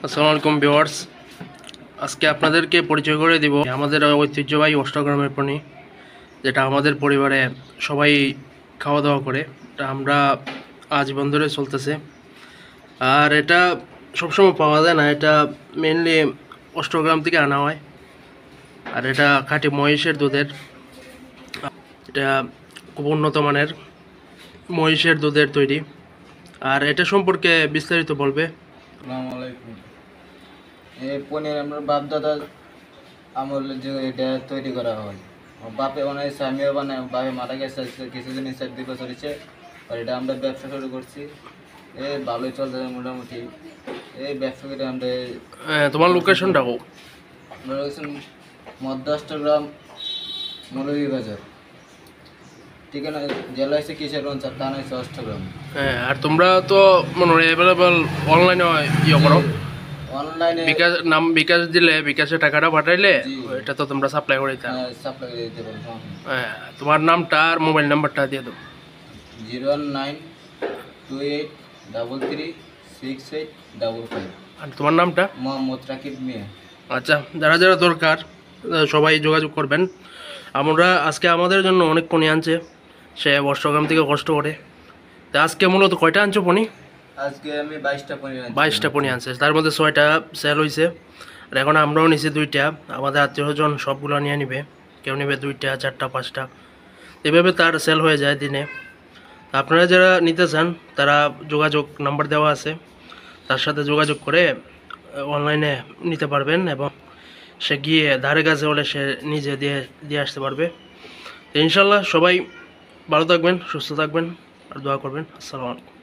আসসালামু আলাইকুম ভিউয়ার্স, আজকে আপনাদেরকে পরিচয় করে দিব আমাদের ঐতিহ্যবাহী অষ্টগ্রামের পনির, যেটা আমাদের পরিবারে সবাই খাওয়া দাওয়া করে। এটা আমরা আজীবন ধরে চলতেছে, আর এটা সবসময় পাওয়া যায় না। এটা মেনলি অষ্টগ্রাম থেকে আনা হয়, আর এটা খাঁটি মহিষের দুধের। এটা খুব উন্নত মানের মহিষের দুধের তৈরি। আর এটা সম্পর্কে বিস্তারিত বলবে। আসসালামু আলাইকুম। এই পনির আমরা বাপ দাদা আমলে যে এটা তৈরি করা হয়, আমার বাপে বানাইছে, আমিও বানাই। বাপে মারা গেছে কিছুদিন, 4-2 বছর হয়েছে। আর এটা আমরা ব্যবসা শুরু করছি, ভালোই চলছে মোটামুটি। এই ব্যবসা করে আমরা তোমার লোকেশনটা হোক। আমরা রয়েছেন মধ্য অষ্টগ্রাম, মৌলভীবাজার। ঠিকানা জেলা হচ্ছে কিশোরগঞ্জ, আর থানা হচ্ছে অষ্টগ্রাম। হ্যাঁ, আর তোমরা তো মনে হয় অ্যাভেলেবল অনলাইনে ইয়ে করো। অনলাইনে বিকাশ দিলে, বিকাশে টাকাটা পাঠাইলে জি। এটা তো তোমরা সাপ্লাই করে দিতে। সাপ্লাই করে দিতে পারবো। হ্যাঁ, তোমার নামটা আর মোবাইল নাম্বারটা দিয়ে দাও। 01923368555। আর তোমার নামটা? মোহাম্মদ রাকিব মিয়া। আচ্ছা, যারা যারা দরকার সবাই যোগাযোগ করবেন। আমরা আজকে আমাদের জন্য অনেক পনি আনছে, সে বর্ষগ্রাম থেকে কষ্ট করে। তা আজকে মূলত কয়টা আনছো পনি? আজকে আমি 22টা পনির আনছি। 22টা পনি আনছে, তার মধ্যে 6টা সেল হয়েছে। আর এখন আমরাও নিছি 2টা। আমাদের আত্মীয়স্বজন সবগুলো নিয়ে নিবে, কেউ নেবে 2টা, 4টা, 5টা, এভাবে তার সেল হয়ে যায় দিনে। আপনারা যারা নিতে চান তারা যোগাযোগ নাম্বার দেওয়া আছে, তার সাথে যোগাযোগ করে অনলাইনে নিতে পারবেন, এবং সে গিয়ে ধারে কাছে হলে সে নিজে দিয়ে দিয়ে আসতে পারবে। তো ইনশাল্লাহ সবাই ভালো থাকবেন, সুস্থ থাকবেন, আর দোয়া করবেন। আসসালামু আলাইকুম।